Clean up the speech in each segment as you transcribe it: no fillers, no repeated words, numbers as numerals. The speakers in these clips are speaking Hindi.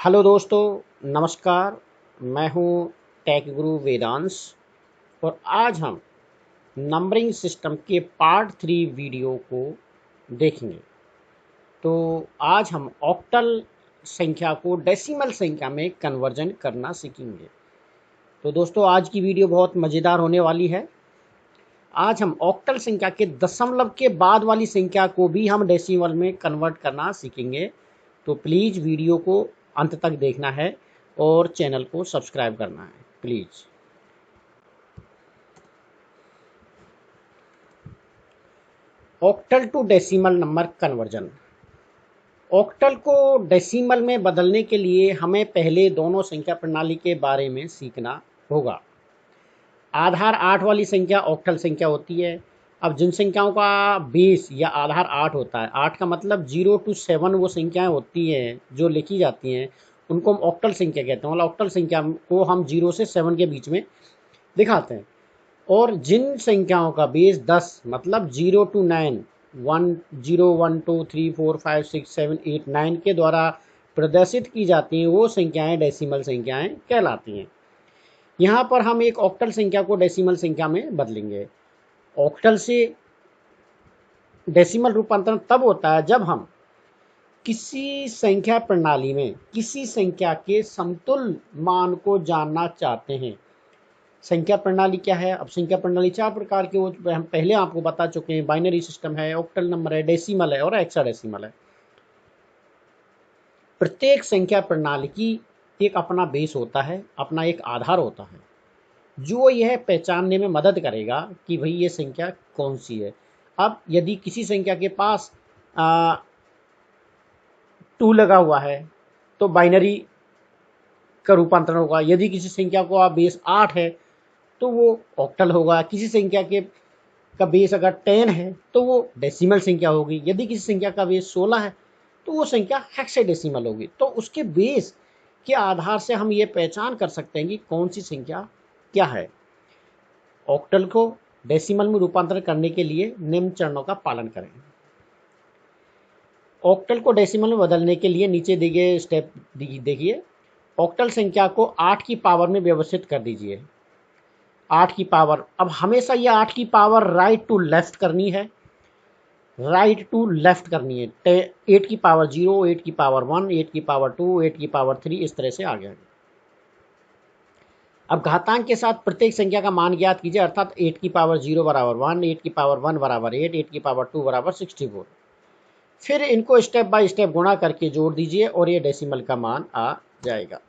हेलो दोस्तों, नमस्कार। मैं हूं टेक गुरु वेदांश और आज हम नंबरिंग सिस्टम के पार्ट 3 वीडियो को देखेंगे। तो आज हम ऑक्टल संख्या को डेसिमल संख्या में कन्वर्जन करना सीखेंगे। तो दोस्तों, आज की वीडियो बहुत मज़ेदार होने वाली है। आज हम ऑक्टल संख्या के दशमलव के बाद वाली संख्या को भी हम डेसिमल में कन्वर्ट करना सीखेंगे। तो प्लीज़ वीडियो को अंत तक देखना है और चैनल को सब्सक्राइब करना है please. Octal to decimal number conversion. Octal को डेसिमल में बदलने के लिए हमें पहले दोनों संख्या प्रणाली के बारे में सीखना होगा। आधार 8 वाली संख्या ऑक्टल संख्या होती है। अब जिन संख्याओं का बेस या आधार 8 होता है, 8 का मतलब 0 to 7 वो संख्याएं होती हैं जो लिखी जाती हैं, उनको हम ऑक्टल संख्या कहते हैं। मतलब ऑक्टल संख्या को हम 0 से 7 के बीच में दिखाते हैं। और जिन संख्याओं का बेस 10 मतलब 0 to 9, 1 0 1 2 3 4 5 6 7 8 9 के द्वारा प्रदर्शित की जाती हैं, वो संख्याएं डेसिमल संख्याएं कहलाती हैं। यहाँ पर हम एक ऑक्टल संख्या को डेसिमल संख्या में बदलेंगे। ऑक्टल से डेसिमल रूपांतरण तब होता है जब हम किसी संख्या प्रणाली में किसी संख्या के समतुल्य मान को जानना चाहते हैं। संख्या प्रणाली क्या है? अब संख्या प्रणाली 4 प्रकार की, वो हम पहले आपको बता चुके हैं। बाइनरी सिस्टम है, ऑक्टल नंबर है, डेसिमल है और हेक्साडेसिमल है। प्रत्येक संख्या प्रणाली की एक अपना बेस होता है, अपना एक आधार होता है जो यह पहचानने में मदद करेगा कि भाई ये संख्या कौन सी है। अब यदि किसी संख्या के पास 2 लगा हुआ है तो बाइनरी का रूपांतरण होगा। यदि किसी संख्या को आप बेस 8 है तो वो ऑक्टल होगा। किसी संख्या का बेस अगर 10 है तो वो डेसिमल संख्या होगी। यदि किसी संख्या का बेस 16 है तो वो संख्या हेक्साडेसिमल होगी। तो उसके बेस के आधार से हम ये पहचान कर सकते हैं कि कौन सी संख्या क्या है। ऑक्टल को डेसिमल में रूपांतरण करने के लिए निम्न चरणों का पालन करें। ऑक्टल को डेसिमल में बदलने के लिए नीचे दिए गए स्टेप देखिए। ऑक्टल संख्या को 8 की पावर में व्यवस्थित कर दीजिए। 8 की पावर, अब हमेशा यह 8 की पावर राइट टू लेफ्ट करनी है, राइट टू लेफ्ट करनी है। 8 की पावर 0, 8 की पावर 1, 8 की पावर 2, 8 की पावर 3, इस तरह से आगे। अब घातांक के साथ प्रत्येक संख्या का मान ज्ञात कीजिए, अर्थात 8 की पावर 0 बराबर 1, 8 की पावर 1 बराबर 8, 8 की पावर 2 बराबर 64। फिर इनको स्टेप बाय स्टेप गुणा करके जोड़ दीजिए और ये डेसिमल का मान आ जाएगा।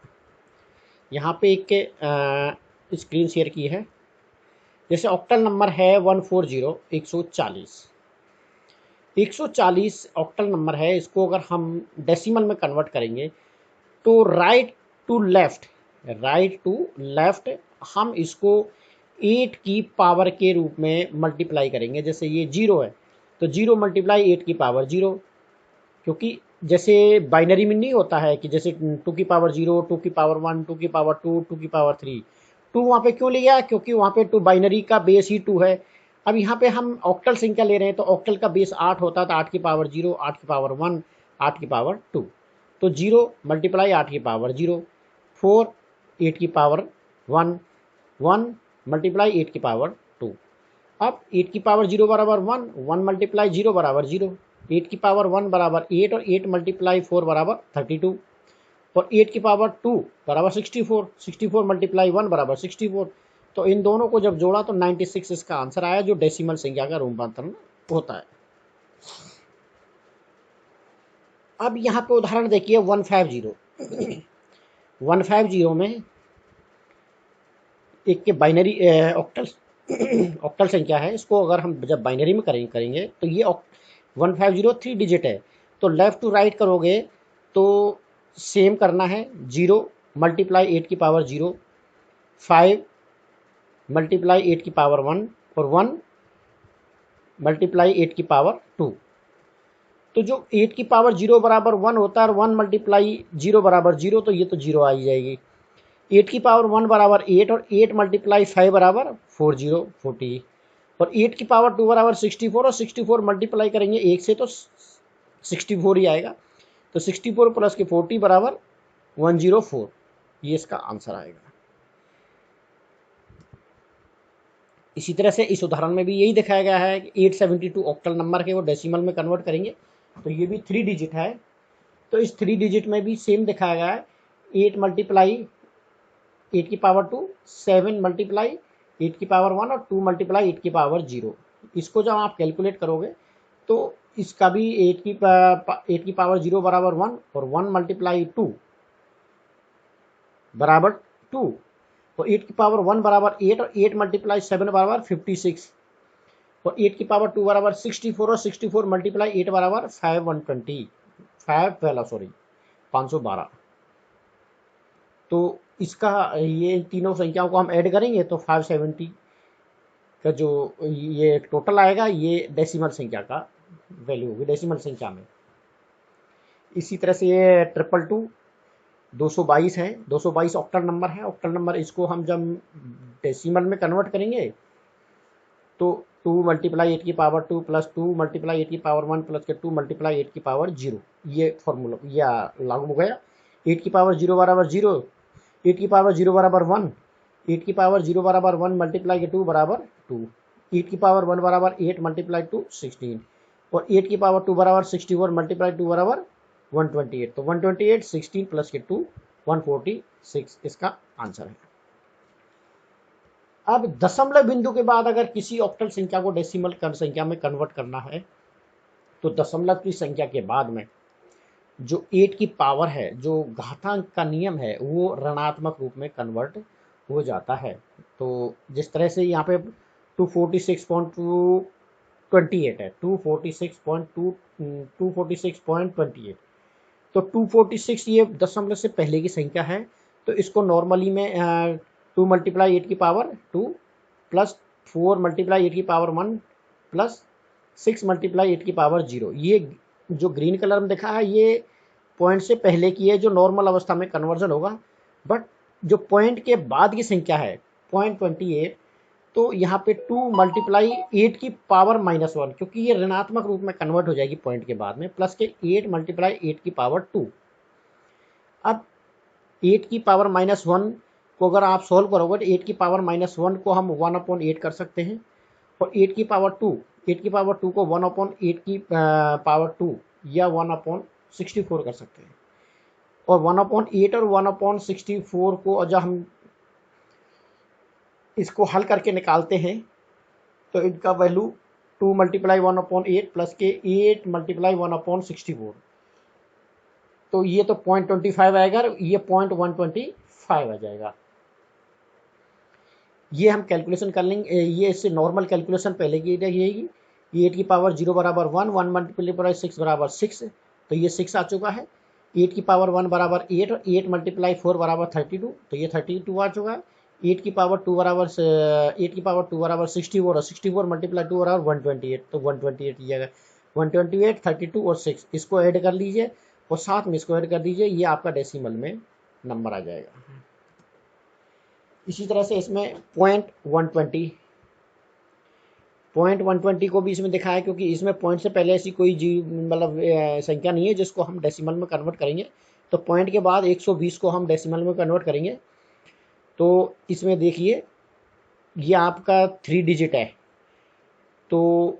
यहाँ पे एक स्क्रीन शेयर की है। जैसे ऑक्टल नंबर है 140, 140। 140 ऑक्टल नंबर है। इसको अगर हम डेसिमल में कन्वर्ट करेंगे तो राइट टू लेफ्ट हम इसको 8 की पावर के रूप में मल्टीप्लाई करेंगे। जैसे ये 0 है तो 0 मल्टीप्लाई 8 की पावर 0, क्योंकि जैसे बाइनरी में नहीं होता है कि जैसे 2 की पावर 0, 2 की पावर 1, 2 की पावर 2, 2 की पावर 3। 2 वहाँ पे क्यों लिया? क्योंकि वहाँ पे 2 बाइनरी का बेस ही 2 है। अब यहाँ पे हम ऑक्टल संख्या ले रहे हैं तो ऑक्टल का बेस 8 होता है, तो 8 की पावर 0, 8 की पावर 1, 8 की पावर 2। तो 0 मल्टीप्लाई 8 की पावर 0, 4 8 की पावर 1, 1 मल्टीप्लाई 8 की पावर 2। अब 8 की पावर 0 बराबर 1, 1 मल्टीप्लाई 0 बराबर 0, 8 की पावर 1 बराबर 8 और 8 मल्टीप्लाई 4 बराबर 32 और 8 की पावर 2 बराबर 64, 64 मल्टीप्लाई 1 बराबर 64। तो इन दोनों को जब जोड़ा तो 96 इसका आंसर आया, जो डेसिमल संख्या का रूपांतरण होता है। अब यहाँ पे उदाहरण देखिए 150। 150 में एक के बाइनरी ऑक्टल संख्या है। इसको अगर हम जब बाइनरी में करेंगे तो ये 150 3 डिजिट है। तो लेफ्ट टू राइट करोगे तो सेम करना है। 0 मल्टीप्लाई 8 की पावर 0, 5 मल्टीप्लाई 8 की पावर 1 और 1 मल्टीप्लाई 8 की पावर 2। तो जो 8 की पावर 0 बराबर 1 होता है और 1 मल्टीप्लाई 0 बराबर 0, तो ये तो 0 आ ही जाएगी। 8 की पावर 1 बराबर 8 और 8 मल्टीप्लाई 5 बराबर 40 और 8 की पावर 2 बराबर 64 और 64 मल्टीप्लाई करेंगे 1 से तो 64 ही आएगा। तो 64 प्लस के 40 बराबर 104, ये इसका आंसर आएगा। इसी तरह से इस उदाहरण में भी यही दिखाया गया है कि 872 ऑक्टल नंबर के वो डेसिमल में कन्वर्ट करेंगे, तो ये भी 3 डिजिट है। तो इस 3 डिजिट में भी सेम दिखाया गया है, 8 मल्टीप्लाई 8 की पावर 2, 7 मल्टीप्लाई 8 की पावर 1 और 2 मल्टीप्लाई 8 की पावर 0। इसको जब आप कैलकुलेट करोगे तो इसका भी 8 की पावर 0 बराबर 1 और 1 मल्टीप्लाई 2 बराबर 2, तो 8 की पावर 1 बराबर 8 और 8 मल्टीप्लाई 7 बराबर 56 और 8 की पावर 2 बराबर 64 और 64 मल्टीप्लाई 8 बराबर 512। तो इसका ये तीनों संख्याओं को हम ऐड करेंगे तो 570 का जो ये टोटल आएगा, ये डेसिमल संख्या का वैल्यू होगी डेसिमल संख्या में। इसी तरह से ये 222 222 है, 222 ऑक्टल नंबर है। ऑक्टल नंबर इसको हम जब डेसिमल में कन्वर्ट करेंगे तो 2 मल्टीप्लाई 8 की पावर 2 प्लस 2 मल्टीप्लाई 8 की पावर 1 प्लस के 2 मल्टीप्लाई 8 की पावर 0, ये फॉर्मूला या लागू हो गया। 8 की पावर 0 बराबर 0, 8 की पावर 0 बराबर 1, 8 की पावर 0 बराबर 1 मल्टीप्लाई के 2 बराबर 2, 8 की पावर 1 बराबर 8 मल्टीप्लाई 2 16 और 8 की पावर 2 बराबर 64 मल्टीप्लाई 2 बराबर 128। तो 128 16 प्लस के 2 146 इसका आंसर है। अब दशमलव बिंदु के बाद अगर किसी ऑक्टल संख्या को डेसिमल संख्या में कन्वर्ट करना है तो दशमलव की संख्या के बाद में जो 8 की पावर है, जो घातांक का नियम है, वो ऋणात्मक रूप में कन्वर्ट हो जाता है। तो जिस तरह से यहाँ पे 246.28 है, 246.28, तो 246 ये दशमलव से पहले की संख्या है। तो इसको नॉर्मली में 2 मल्टीप्लाई 8 की पावर 2 प्लस 4 मल्टीप्लाई 8 की पावर 1 प्लस 6 मल्टीप्लाई 8 की पावर 0, ये जो ग्रीन कलर में दिखा है ये पॉइंट से पहले की है, जो नॉर्मल अवस्था में कन्वर्जन होगा। बट जो पॉइंट के बाद की संख्या है 0.28, तो यहाँ पे 2 मल्टीप्लाई 8 की पावर -1, क्योंकि ये ऋणात्मक रूप में कन्वर्ट हो जाएगी पॉइंट के बाद में, प्लस के 8 मल्टीप्लाई 8 की पावर 2। अब 8 की पावर -1 को अगर आप सॉल्व करोगे तो 8 की पावर -1 को हम 1/8 कर सकते हैं और 8 की पावर 2 को 1/8 की पावर 2 या 1/64 कर सकते हैं। और 1/8 और 1/64 को जब हम इसको हल करके निकालते हैं तो इनका वैल्यू 2 मल्टीप्लाई 1/8 प्लस के 8 मल्टीप्लाई 1/64, तो ये तो 0.25 आएगा, ये 0.125 आ जाएगा। ये हम कैलकुलेशन कर लेंगे, ये इससे नॉर्मल कैलकुलेशन पहले की रहेगी। 8 की पावर 0 बराबर 1, 1 मल्टीप्लाई 6 बराबर 6, तो ये 6 आ चुका है। 8 की पावर 1 बराबर 8 और 8 मल्टीप्लाई 4 बराबर 32, तो ये 32 आ चुका है। 8 की पावर 2 बराबर 64 और 64 मल्टीप्लाई 2 बराबर 128, तो 128 लीजिएगा। 128 32 और 6 इसको ऐड कर लीजिए और साथ में इसको ऐड कर दीजिए, ये आपका डेसिमल में नंबर आ जाएगा। इसी तरह से इसमें 0.120 को भी इसमें दिखाया, क्योंकि इसमें पॉइंट से पहले ऐसी कोई मतलब संख्या नहीं है जिसको हम डेसिमल में कन्वर्ट करेंगे। तो पॉइंट के बाद 120 को हम डेसिमल में कन्वर्ट करेंगे। तो इसमें देखिए ये आपका 3 डिजिट है, तो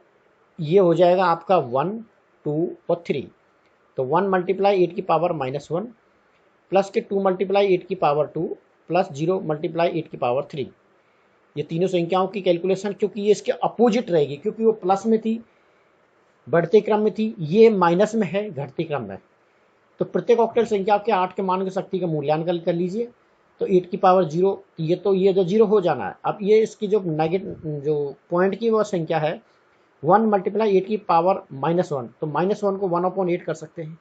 ये हो जाएगा आपका 1 2 और 3। तो 1 मल्टीप्लाई 8 की पावर -1 प्लस के 2 मल्टीप्लाई 8 की पावर 2 प्लस 0 मल्टीप्लाई 8 की पावर 3। ये तीनों संख्याओं की कैलकुलेशन, क्योंकि ये इसके अपोजिट रहेगी, क्योंकि वो प्लस में थी बढ़ते क्रम में थी, ये माइनस में है घटते क्रम में। तो प्रत्येक ऑक्टल संख्या के 8 के मान की शक्ति का मूल्यांकन कर लीजिए। तो 8 की पावर 0, ये तो 0 हो जाना है। अब ये इसकी जो जो पॉइंट की वो संख्या है 1 मल्टीप्लाई 8 की पावर -1, तो -1 को 1/8 कर सकते हैं।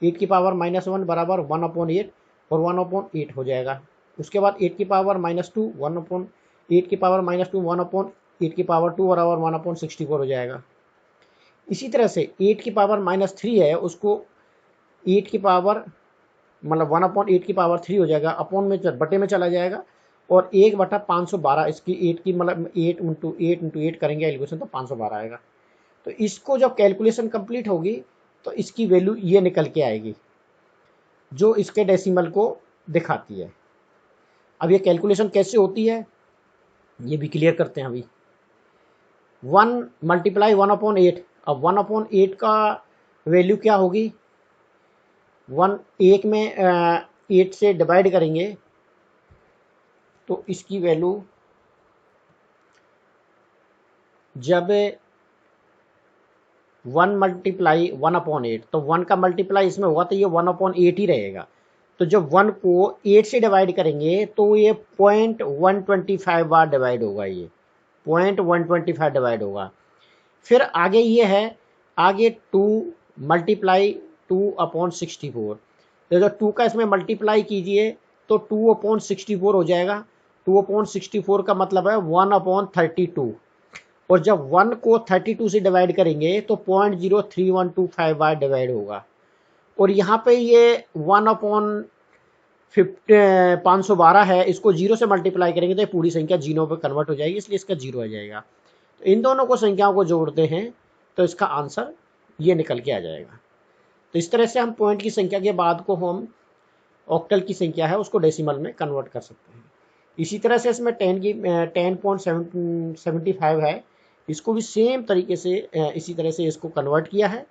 8 की पावर -1 बराबर 1/8 और 1/8 हो जाएगा। उसके बाद 8 की पावर -2 1/8 की पावर -2 1/8 की पावर 2 बराबर 1/64 हो जाएगा। इसी तरह से 8 की पावर -3 है, उसको 8 की पावर मतलब 1/8 की पावर 3 हो जाएगा, अपॉन में बटे में चला जाएगा और 1/512 इसकी 8 की मतलब 8 × 8 करेंगे कैलकुलेशन, तो 512 आएगा। तो इसको जब कैलकुलेशन कंप्लीट होगी तो इसकी वैल्यू ये निकल के आएगी जो इसके डेसिमल को दिखाती है। अब ये कैलकुलेशन कैसे होती है ये भी क्लियर करते हैं अभी। 1 मल्टीप्लाई 1/8। अब 1/8 का वैल्यू क्या होगी, 1 एक में 8 से डिवाइड करेंगे तो इसकी वैल्यू जब 1 मल्टीप्लाई 1/8 तो 1 का मल्टीप्लाई इसमें होगा तो ये 1/8 ही रहेगा। तो जब 1 को 8 से डिवाइड करेंगे तो ये 0.125 बार डिवाइड होगा, ये 0.125 डिवाइड होगा। फिर आगे ये है, आगे 2 मल्टीप्लाई 2/64। तो जब 2 का इसमें मल्टीप्लाई कीजिए तो 2/64 हो जाएगा। 2/64 का मतलब है 1/32। और जब 1 को 32 से डिवाइड करेंगे तो 0.03125 बार डिवाइड होगा। और यहाँ पे ये 1/512 है, इसको 0 से मल्टीप्लाई करेंगे तो ये पूरी संख्या 0 पे कन्वर्ट हो जाएगी, इसलिए इसका 0 आ जाएगा। तो इन दोनों को संख्याओं को जोड़ते हैं तो इसका आंसर ये निकल के आ जाएगा। तो इस तरह से हम पॉइंट की संख्या के बाद को हम ऑक्टल की संख्या है उसको डेसिमल में कन्वर्ट कर सकते हैं। इसी तरह से इसमें 10.75 है, इसको भी सेम तरीके से इसी तरह से इसको कन्वर्ट किया है।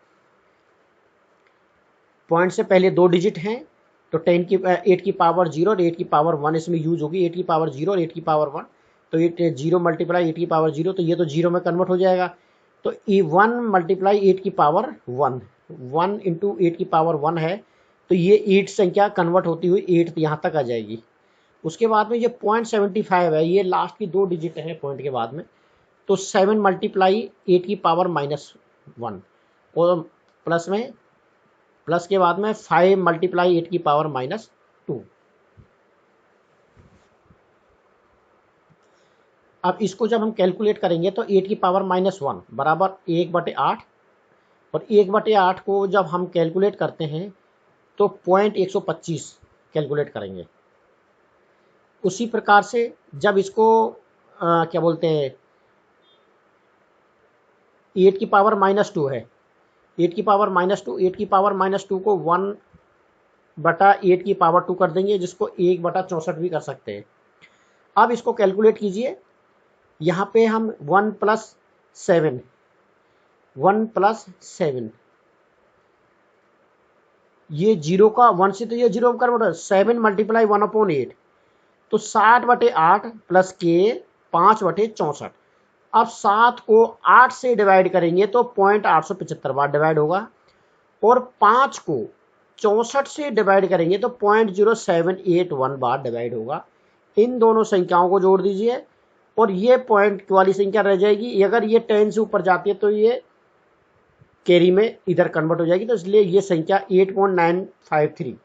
पॉइंट से पहले 2 डिजिट हैं तो 8 की पावर 0 और 8 की पावर 1 इसमें यूज होगी। 8 की पावर 0 और 8 की पावर 1 तो 0 मल्टीप्लाई 8 की पावर 0 तो ये तो 0 में कन्वर्ट हो जाएगा। तो 1 मल्टीप्लाई 8 की पावर 1 इंटू 8 की पावर 1 है तो ये 8 संख्या कन्वर्ट होती हुई 8 यहाँ तक आ जाएगी। उसके बाद में ये 0.75 है, ये लास्ट की 2 डिजिट है पॉइंट के बाद में। तो 7 मल्टीप्लाई 8 की पावर -1 और प्लस के बाद में 5 मल्टीप्लाई 8 की पावर -2। अब इसको जब हम कैलकुलेट करेंगे तो 8 की पावर -1 बराबर 1/8 और 1/8 को जब हम कैलकुलेट करते हैं तो 0.125 कैलकुलेट करेंगे। उसी प्रकार से जब इसको क्या बोलते हैं 8 की पावर -2 है, 8 की पावर -2, 8 की पावर -2 को 1/8 की पावर 2 कर देंगे, जिसको 1/64 भी कर सकते हैं। अब इसको कैलकुलेट कीजिए, यहाँ पे हम 1 + 7 ये 0 का 1 से तो ये 0 कन्वर्ट है। 7 मल्टीप्लाई 1/8 तो 60/8 प्लस के 5/64। अब 7 को 8 से डिवाइड करेंगे तो 0.875 बार डिवाइड होगा और 5 को 64 से डिवाइड करेंगे तो 0.0781 बार डिवाइड होगा। इन दोनों संख्याओं को जोड़ दीजिए और ये पॉइंट वाली संख्या रह जाएगी। अगर ये 10 से ऊपर जाती है तो ये कैरी में इधर कन्वर्ट हो जाएगी, तो इसलिए ये संख्या 8.953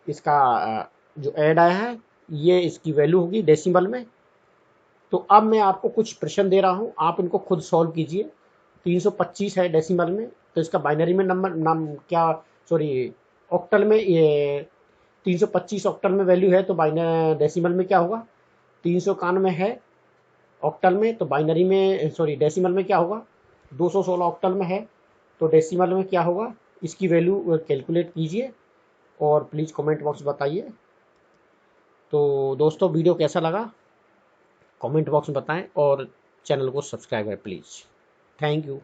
इसका जो ऐड आया है ये इसकी वैल्यू होगी डेसिमल में। तो अब मैं आपको कुछ प्रश्न दे रहा हूँ, आप इनको खुद सॉल्व कीजिए। 325 है डेसिमल में, तो इसका बाइनरी में ऑक्टल में ये 325 ऑक्टल में वैल्यू है, तो डेसिमल में क्या होगा 391 है ऑक्टल में, तो बाइनरी में डेसिमल में क्या होगा 216 ऑक्टल में है, तो डेसिमल में क्या होगा इसकी वैल्यू कैलकुलेट कीजिए और प्लीज़ कमेंट बॉक्स बताइए। तो दोस्तों वीडियो कैसा लगा कमेंट बॉक्स में बताएं और चैनल को सब्सक्राइब करें प्लीज़। Thank you.